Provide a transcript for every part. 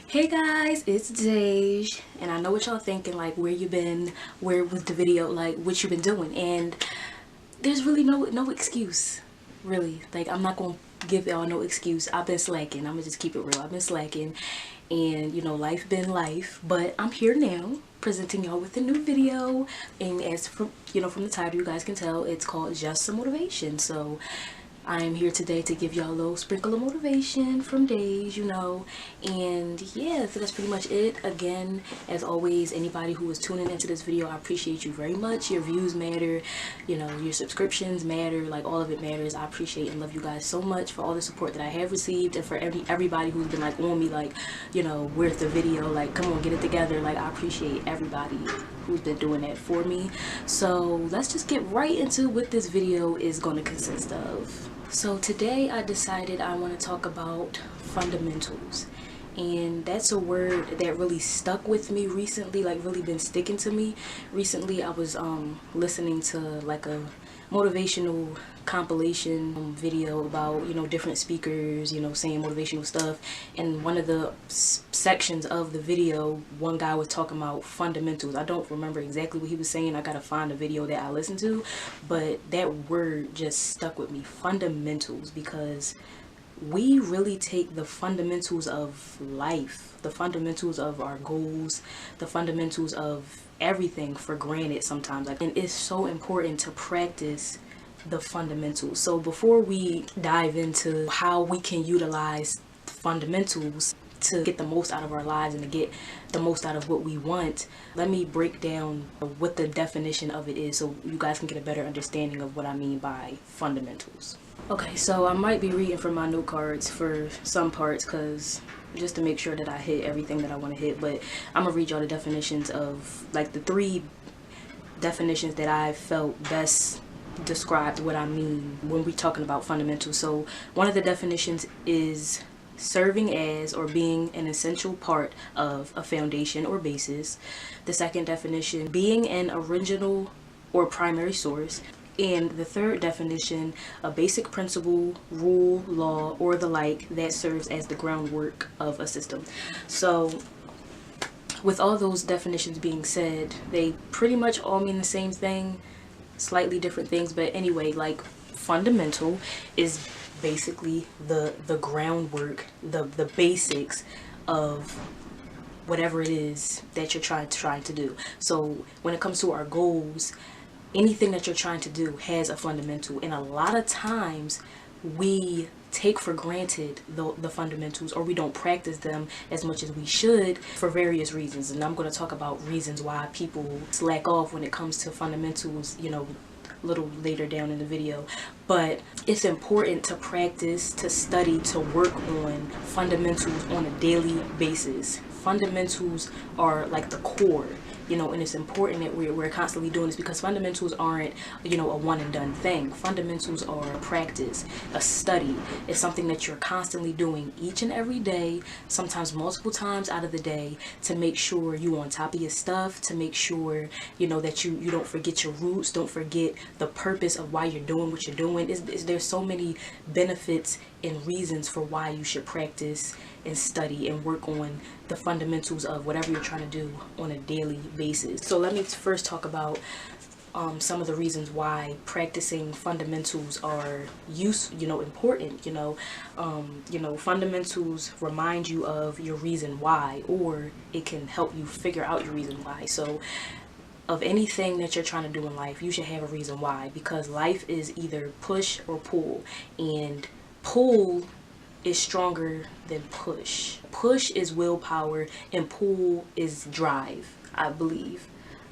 Hey guys, it's Dej, and I know what y'all thinking, like, where you been, where was the video, like, what you been doing, and there's really no excuse, really. Like, I'm not gonna give y'all no excuse. I've been slacking. I'm gonna just keep it real. I've been slacking, and life been life, but I'm here now, presenting y'all with a new video, and as from, from the title, you guys can tell, it's called Just Some Motivation. So I am here today to give y'all a little sprinkle of motivation from Days, and yeah, so that's pretty much it. Again, as always, anybody who is tuning into this video, I appreciate you very much. Your views matter, your subscriptions matter, like all of it matters. I appreciate and love you guys so much for all the support that I have received, and for everybody who's been like on me, like, where's the video, like, come on, get it together. Like, I appreciate everybody who's been doing that for me. So let's just get right into what this video is going to consist of. So today I decided I want to talk about fundamentals, and that's a word that really stuck with me recently, like really been sticking to me recently. I was listening to like a motivational compilation video about different speakers saying motivational stuff, and one of the sections of the video, one guy was talking about fundamentals. I don't remember exactly what he was saying. I gotta find a video that I listened to, but that word just stuck with me, fundamentals, because we really take the fundamentals of life, the fundamentals of our goals, the fundamentals of everything for granted sometimes. And it's so important to practice the fundamentals. So before we dive into how we can utilize fundamentals to get the most out of our lives and to get the most out of what we want, let me break down what the definition of it is, so you guys can get a better understanding of what I mean by fundamentals. Okay, so I might be reading from my note cards for some parts, because just to make sure that I hit everything that I want to hit, but I'm gonna read y'all the definitions of, like, the 3 definitions that I felt best described what I mean when we're talking about fundamentals. So one of the definitions is serving as or being an essential part of a foundation or basis. The second definition, being an original or primary source. And the third definition, a basic principle, rule, law, or the like that serves as the groundwork of a system. So with all those definitions being said, they pretty much all mean the same thing, slightly different things. But anyway, like, fundamental is basically the groundwork, the basics of whatever it is that you're trying to do. So when it comes to our goals, anything that you're trying to do has a fundamental, and a lot of times we take for granted the fundamentals, or we don't practice them as much as we should for various reasons. And I'm going to talk about reasons why people slack off when it comes to fundamentals, a little later down in the video. But it's important to practice, to study, to work on fundamentals on a daily basis. Fundamentals are like the core, and it's important that we're constantly doing this, because fundamentals aren't, a one and done thing. Fundamentals are a practice, a study. It's something that you're constantly doing each and every day, sometimes multiple times out of the day, to make sure you're on top of your stuff, to make sure, that you don't forget your roots, don't forget the purpose of why you're doing what you're doing. There's so many benefits and reasons for why you should practice and study and work on the fundamentals of whatever you're trying to do on a daily basis. So let me first talk about some of the reasons why practicing fundamentals are important. Fundamentals remind you of your reason why, or it can help you figure out your reason why. So of anything that you're trying to do in life, you should have a reason why, because life is either push or pull, and pull is stronger than push. Push is willpower and pull is drive, I believe.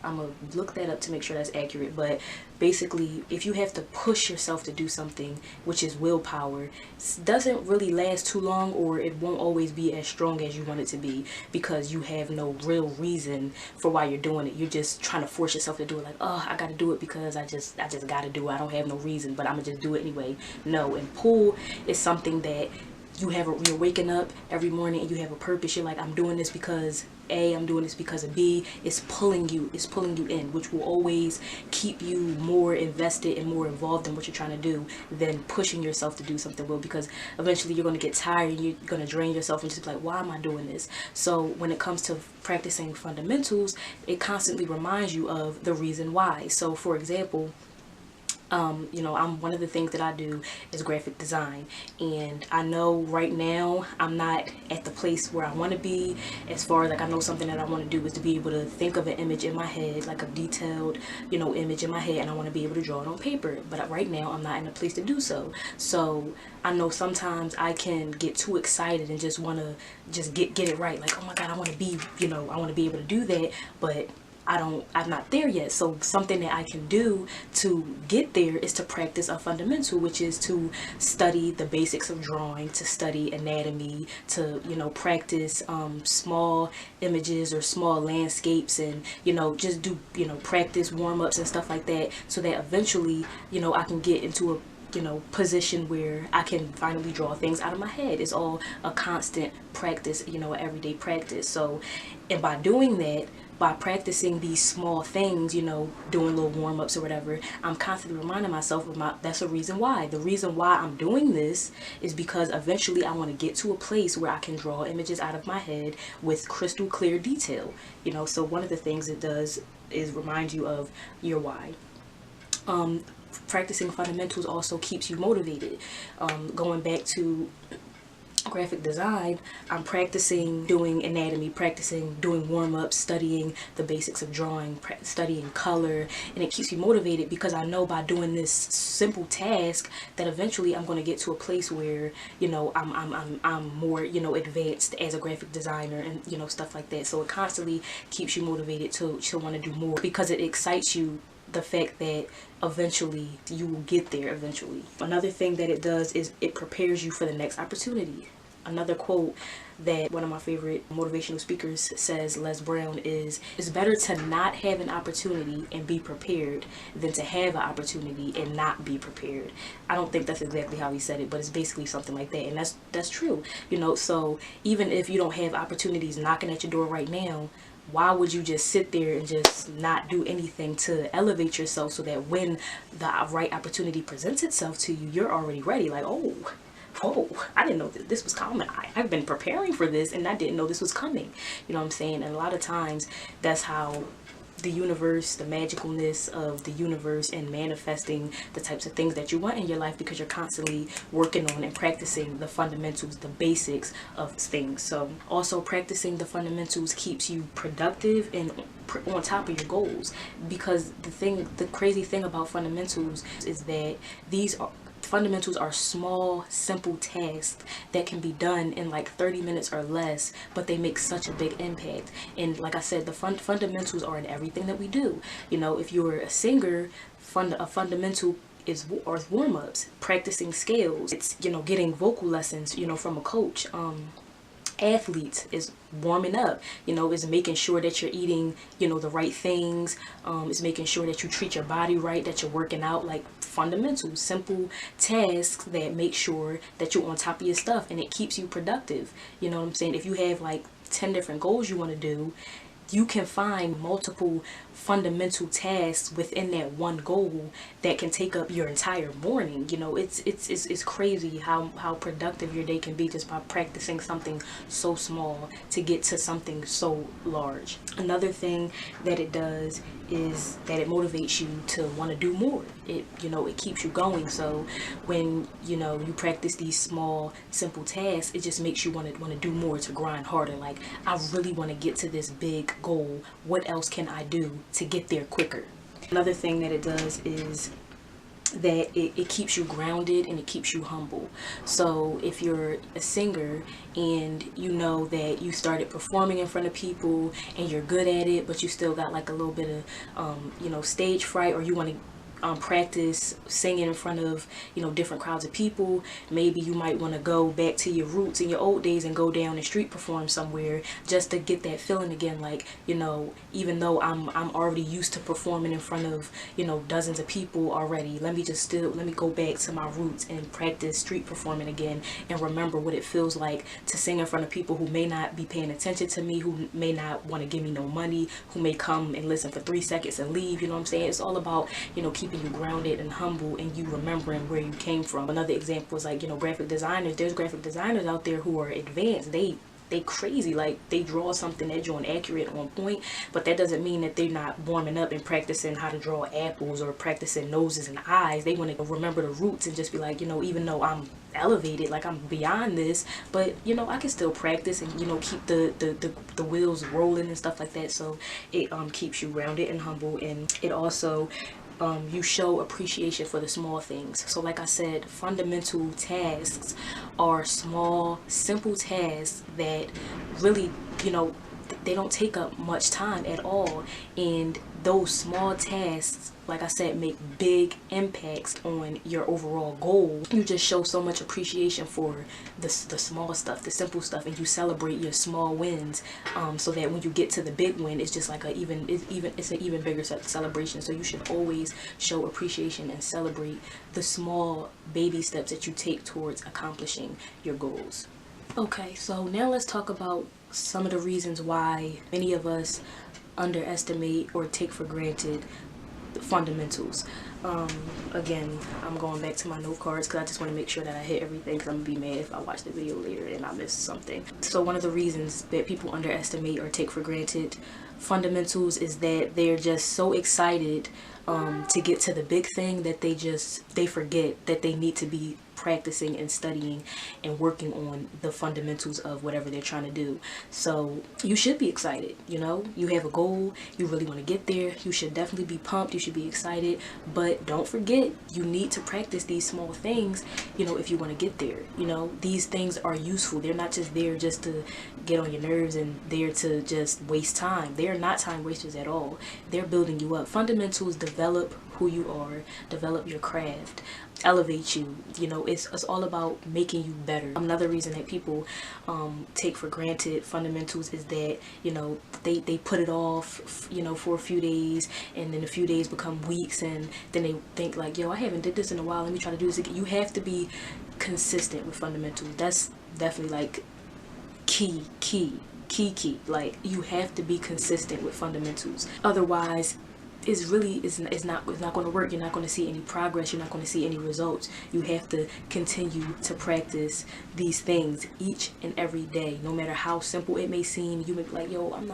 I'm gonna look that up to make sure that's accurate, but basically, if you have to push yourself to do something, which is willpower, it doesn't really last too long, or it won't always be as strong as you want it to be, because you have no real reason for why you're doing it. You're just trying to force yourself to do it, like, oh, I gotta do it because I just gotta do it. I don't have no reason, but I'm gonna just do it anyway. No, and pull is something that you're waking up every morning and you have a purpose. You're like, I'm doing this because A, I'm doing this because of B. It's pulling you in, which will always keep you more invested and more involved in what you're trying to do than pushing yourself to do something will, because eventually you're going to get tired and you're going to drain yourself and just be like, why am I doing this? So when it comes to practicing fundamentals, it constantly reminds you of the reason why. So for example, you know, one of the things that I do is graphic design, and I know right now I'm not at the place where I want to be, as far as like, I know something that I want to do is to be able to think of an image in my head, like a detailed, you know, image in my head, and I want to be able to draw it on paper. But right now I'm not in a place to do so. So I know sometimes I can get too excited and just want to just get it right, like, oh my god, I want to be, you know, I want to be able to do that, but I'm not there yet. So something that I can do to get there is to practice a fundamental, which is to study the basics of drawing, to study anatomy, to, you know, practice small images or small landscapes, and, you know, just do, you know, practice warm-ups and stuff like that, so that eventually, you know, I can get into a, you know, position where I can finally draw things out of my head. It's all a constant practice, you know, everyday practice. So, and by doing that, by practicing these small things, you know, doing little warm-ups or whatever, I'm constantly reminding myself of that's a reason why. The reason why I'm doing this is because eventually I want to get to a place where I can draw images out of my head with crystal clear detail, you know. So one of the things it does is remind you of your why. Practicing fundamentals also keeps you motivated. Going back to graphic design, I'm practicing doing anatomy, practicing doing warm-ups, studying the basics of drawing, studying color, and it keeps me motivated because I know by doing this simple task that eventually I'm going to get to a place where, you know, I'm more, you know, advanced as a graphic designer, and, you know, stuff like that. So it constantly keeps you motivated to want to do more, because it excites you, the fact that eventually you will get there eventually. Another thing that it does is it prepares you for the next opportunity. Another quote that one of my favorite motivational speakers says, Les Brown, is, it's better to not have an opportunity and be prepared than to have an opportunity and not be prepared. I don't think that's exactly how he said it, but it's basically something like that, and that's true, you know. So even if you don't have opportunities knocking at your door right now, why would you just sit there and just not do anything to elevate yourself, so that when the right opportunity presents itself to you, you're already ready? Like, oh, I didn't know that this was coming. I've been preparing for this and I didn't know this was coming. You know what I'm saying? And a lot of times that's how the universe, the magicalness of the universe, and manifesting the types of things that you want in your life, because you're constantly working on and practicing the fundamentals, the basics of things. So also practicing the fundamentals keeps you productive and on top of your goals, because the crazy thing about fundamentals is that fundamentals are small, simple tasks that can be done in like 30 minutes or less, but they make such a big impact. And like I said, the fundamentals are in everything that we do. You know, if you're a singer, a fundamental is warm-ups, practicing scales. It's, you know, getting vocal lessons, you know, from a coach. Athletes is warming up, you know, is making sure that you're eating, you know, the right things, is making sure that you treat your body right, that you're working out. Like fundamentals, simple tasks that make sure that you're on top of your stuff, and it keeps you productive. You know what I'm saying? If you have like 10 different goals you want to do, you can find multiple fundamental tasks within that one goal that can take up your entire morning. You know, it's crazy how productive your day can be just by practicing something so small to get to something so large. Another thing that it does is that it motivates you to want to do more. It, you know, it keeps you going. So when, you know, you practice these small simple tasks, it just makes you want to do more, to grind harder. Like, I really want to get to this big goal. What else can I do to get there quicker? Another thing that it does is that it keeps you grounded and it keeps you humble. So if you're a singer and you know that you started performing in front of people and you're good at it, but you still got like a little bit of you know, stage fright, or you want to practice singing in front of, you know, different crowds of people. Maybe you might want to go back to your roots in your old days and go down and street perform somewhere just to get that feeling again. Like, you know, even though I'm already used to performing in front of, you know, dozens of people already, let me go back to my roots and practice street performing again, and remember what it feels like to sing in front of people who may not be paying attention to me, who may not want to give me no money, who may come and listen for 3 seconds and leave. You know what I'm saying? It's all about, you know, keeping you grounded and humble, and you remembering where you came from. Another example is like, you know, graphic designers. There's graphic designers out there who are advanced. They crazy, like they draw something, they're drawing accurate, on point, but that doesn't mean that they're not warming up and practicing how to draw apples or practicing noses and eyes. They want to remember the roots and just be like, you know, even though I'm elevated, like I'm beyond this, but you know, I can still practice and, you know, keep the wheels rolling and stuff like that. So it keeps you grounded and humble, and it also you show appreciation for the small things. So like I said, fundamental tasks are small, simple tasks that really, you know, they don't take up much time at all, and those small tasks, like I said, make big impacts on your overall goal. You just show so much appreciation for the small stuff, the simple stuff, and you celebrate your small wins, so that when you get to the big win, it's just like it's an even bigger celebration. So you should always show appreciation and celebrate the small baby steps that you take towards accomplishing your goals. Okay, so now let's talk about some of the reasons why many of us underestimate or take for granted the fundamentals. Again, I'm going back to my note cards because I just want to make sure that I hit everything, because I'm gonna be mad if I watch the video later and I miss something. So one of the reasons that people underestimate or take for granted fundamentals is that they're just so excited to get to the big thing that they forget that they need to be practicing and studying and working on the fundamentals of whatever they're trying to do. So you should be excited. You know, you have a goal, you really want to get there, you should definitely be pumped, you should be excited, but don't forget, you need to practice these small things, you know, if you want to get there. You know, these things are useful. They're not just there just to get on your nerves and there to just waste time. They are not time wasters at all. They're building you up. Fundamentals develop who you are, develop your craft, elevate you. You know, it's all about making you better. Another reason that people take for granted fundamentals is that, you know, they put it off, you know, for a few days, and then a few days become weeks, and then they think like, yo, I haven't did this in a while, let me try to do this again. You have to be consistent with fundamentals. That's definitely like key. Like, you have to be consistent with fundamentals, otherwise it's not going to work. You're not going to see any progress, you're not going to see any results. You have to continue to practice these things each and every day, no matter how simple it may seem. You may be like, yo, I'm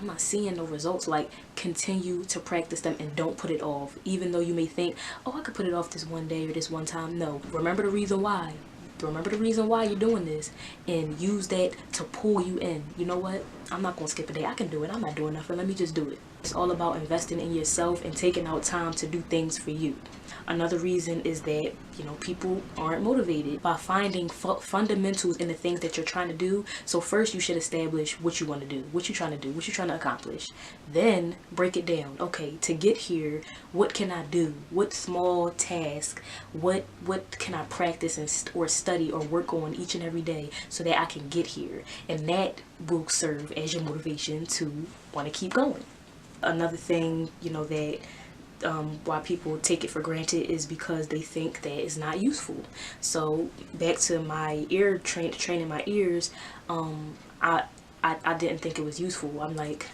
not seeing no results. Like, continue to practice them and don't put it off, even though you may think, oh, I could put it off this one day or this one time. No, remember the reason why. Remember the reason why you're doing this, and use that to pull you in. You know what? I'm not gonna skip a day. I can do it. I'm not doing nothing. Let me just do it. It's all about investing in yourself and taking out time to do things for you. Another reason is that, you know, people aren't motivated by finding fundamentals in the things that you're trying to do. So first you should establish what you want to do, what you're trying to do, what you're trying to accomplish. Then break it down. Okay, to get here, what can I do? What small task, what can I practice or study or work on each and every day so that I can get here? And that will serve as your motivation to want to keep going. Another thing, you know, that why people take it for granted is because they think that it's not useful. So back to my ear training my ears, I didn't think it was useful. I'm like,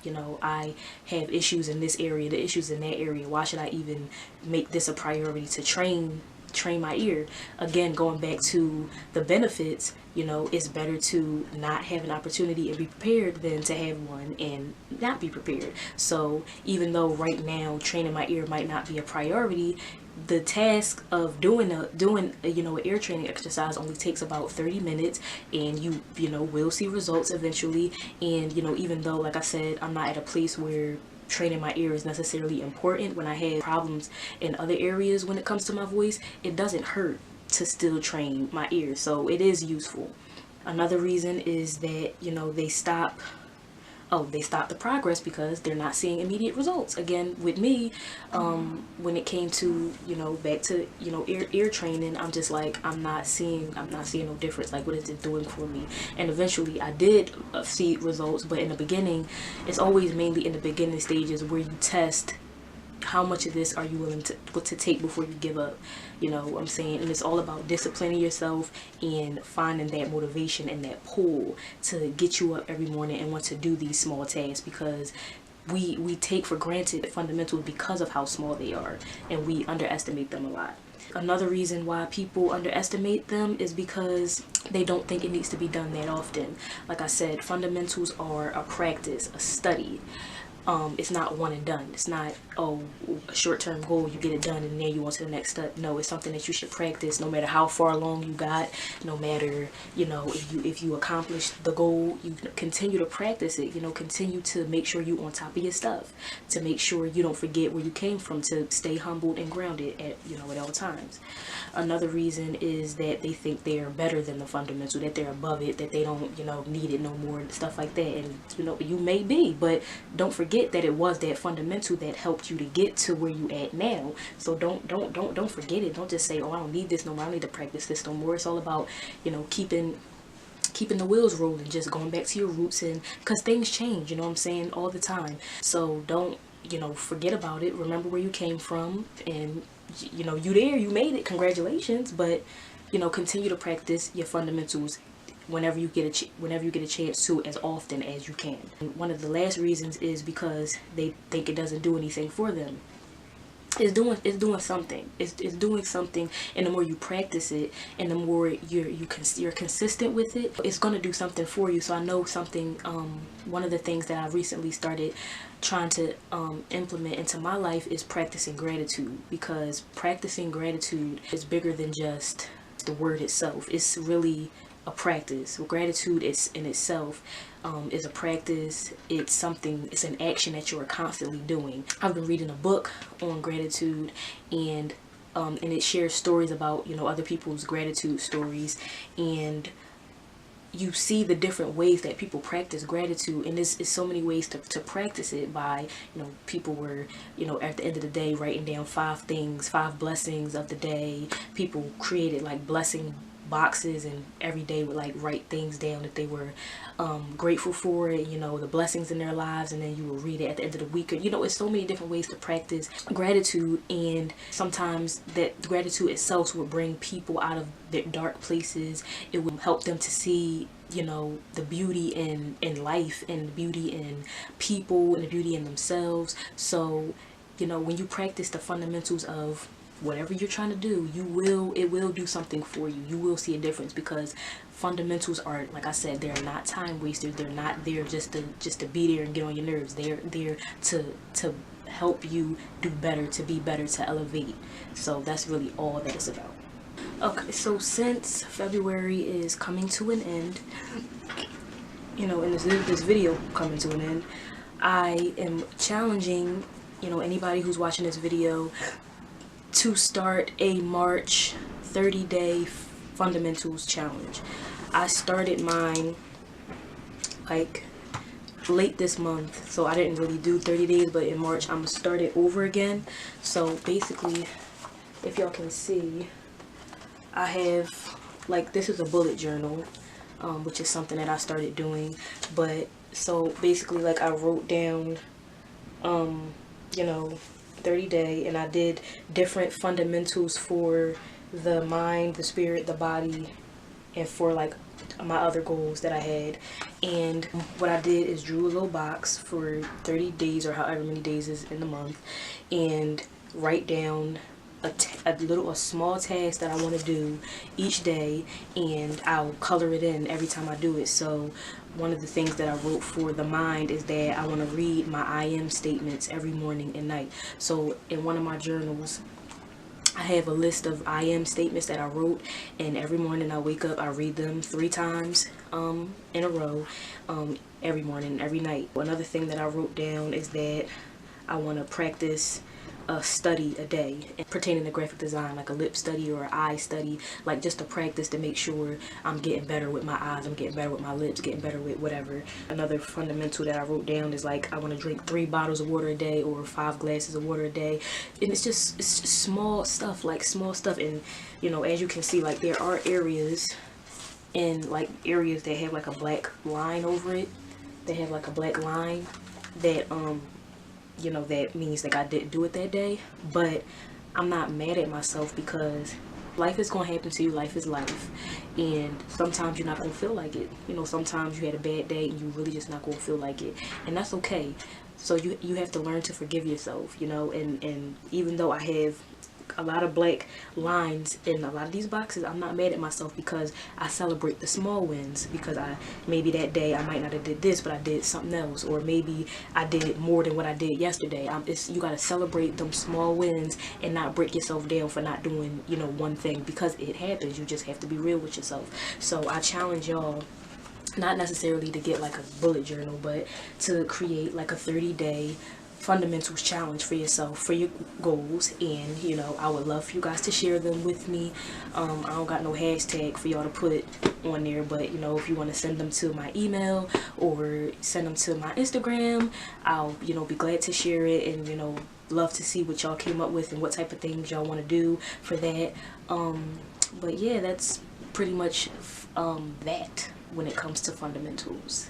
you know, I have issues in this area, the issues in that area. Why should I even make this a priority to train my ear? Again, going back to the benefits, you know, it's better to not have an opportunity and be prepared than to have one and not be prepared. So even though right now training my ear might not be a priority, the task of doing you know, an ear training exercise only takes about 30 minutes, and you know, will see results eventually. And, you know, even though, like I said, I'm not at a place where training my ear is necessarily important, when I have problems in other areas when it comes to my voice, it doesn't hurt to still train my ear. So it is useful. Another reason is that, you know, they stop oh, they stopped the progress because they're not seeing immediate results. Again, with me, when it came to, you know, back to, you know, ear training, I'm just like, I'm not seeing no difference. Like, what is it doing for me? And eventually I did see results, but in the beginning, it's always mainly in the beginning stages where you test how much of this are you willing to take before you give up. You know what I'm saying? And it's all about disciplining yourself and finding that motivation and that pull to get you up every morning and want to do these small tasks, because we take for granted fundamentals because of how small they are, and we underestimate them a lot. Another reason why people underestimate them is because they don't think it needs to be done that often. Like I said, fundamentals are a practice, a study. It's not one and done. It's not, oh, a short-term goal, you get it done and then you on to the next step. No, it's something that you should practice no matter how far along you got, no matter, you know, if you accomplish the goal, you continue to practice it, you know, continue to make sure you on top of your stuff, to make sure you don't forget where you came from, to stay humbled and grounded at, you know, at all times. Another reason is that they think they are better than the fundamental, that they're above it, that they don't, you know, need it no more, and stuff like that. And, you know, you may be, but don't forget that it was that fundamental that helped you to get to where you at now. So don't forget it. Don't just say, oh, I don't need this no more, I don't need to practice this no more. It's all about, you know, keeping the wheels rolling, just going back to your roots, and because things change, you know what I'm saying, all the time. So don't, you know, forget about it. Remember where you came from, and you know, you there, you made it, congratulations. But, you know, continue to practice your fundamentals whenever you get a chance to, as often as you can. And one of the last reasons is because they think it doesn't do anything for them. It's doing something. It's doing something, and the more you practice it, and the more you're consistent with it, it's gonna do something for you. So I know something. One of the things that I recently started trying to implement into my life is practicing gratitude, because practicing gratitude is bigger than just the word itself. It's really a practice. Gratitude is in itself is a practice. It's something, it's an action that you're constantly doing. I've been reading a book on gratitude, and it shares stories about, you know, other people's gratitude stories, and you see the different ways that people practice gratitude. And there's so many ways to practice it. By, you know, people were, you know, at the end of the day writing down 5 blessings of the day. People created like blessing boxes, and every day would like write things down that they were grateful for, you know, the blessings in their lives, and then you will read it at the end of the week. You know, it's so many different ways to practice gratitude, and sometimes that gratitude itself will bring people out of their dark places. It will help them to see, you know, the beauty in life, and the beauty in people, and the beauty in themselves. So, you know, when you practice the fundamentals of whatever you're trying to do, it will do something for you. You will see a difference, because fundamentals are, like I said, they're not time wasters. They're not there just to be there and get on your nerves. They're there to help you do better, to be better, to elevate. So that's really all that it's about. Okay, so since February is coming to an end, you know, and this video coming to an end, I am challenging, you know, anybody who's watching this video to start a March 30-day fundamentals challenge. I started mine like late this month, so I didn't really do 30 days, but in March I'm gonna start it over again. So basically, if y'all can see, I have, like, this is a bullet journal, which is something that I started doing. But so basically, like, I wrote down you know, 30-day, and I did different fundamentals for the mind, the spirit, the body, and for like my other goals that I had. And what I did is drew a little box for 30 days or however many days is in the month, and write down a small task that I want to do each day, and I'll color it in every time I do it. So one of the things that I wrote for the mind is that I want to read my I am statements every morning and night. So in one of my journals, I have a list of I am statements that I wrote, and every morning I wake up, I read them 3 times in a row, every morning, every night. Another thing that I wrote down is that I want to practice a study a day pertaining to graphic design, like a lip study or an eye study, like just to practice to make sure I'm getting better with my eyes, I'm getting better with my lips, getting better with whatever. Another fundamental that I wrote down is like I want to drink 3 bottles of water a day or 5 glasses of water a day. And it's just small stuff, like small stuff. And you know, as you can see, like there are areas that have like a black line over it. They have like a black line that you know, that means like I didn't do it that day. But I'm not mad at myself because life is gonna happen to you. Life is life, and sometimes you're not gonna feel like it. You know, sometimes you had a bad day and you really just not gonna feel like it, and that's okay. So you have to learn to forgive yourself, you know. And even though I have a lot of black lines in a lot of these boxes, I'm not mad at myself because I celebrate the small wins. Because maybe that day I might not have did this, but I did something else, or maybe I did more than what I did yesterday. You gotta celebrate them small wins and not break yourself down for not doing, you know, one thing, because it happens. You just have to be real with yourself. So I challenge y'all, not necessarily to get like a bullet journal, but to create like a 30-day fundamentals challenge for yourself, for your goals. And you know, I would love for you guys to share them with me. I don't got no hashtag for y'all to put on there, but you know, if you want to send them to my email or send them to my Instagram, I'll, you know, be glad to share it, and you know, love to see what y'all came up with and what type of things y'all want to do for that. But yeah, that's pretty much that when it comes to fundamentals.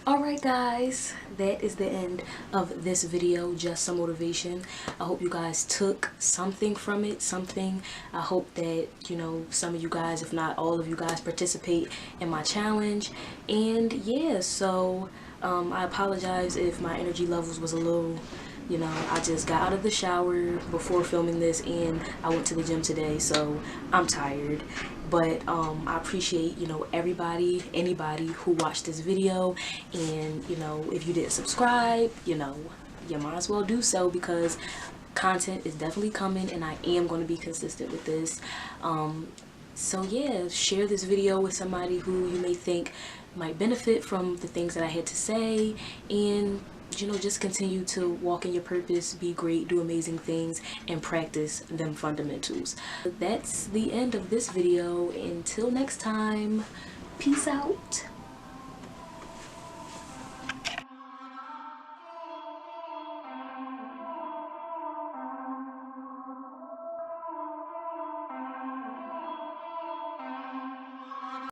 Alright guys, that is the end of this video, just some motivation. I hope you guys took something from it, something. I hope that, you know, some of you guys, if not all of you guys, participate in my challenge. And yeah, so I apologize if my energy levels was a little, you know, I just got out of the shower before filming this and I went to the gym today, so I'm tired. But I appreciate, you know, anybody who watched this video. And you know, if you didn't subscribe, you know, you might as well do so, because content is definitely coming and I am going to be consistent with this. So yeah, share this video with somebody who you may think might benefit from the things that I had to say. And you know, just continue to walk in your purpose, be great, do amazing things, and practice them fundamentals. That's the end of this video. Until next time, peace out.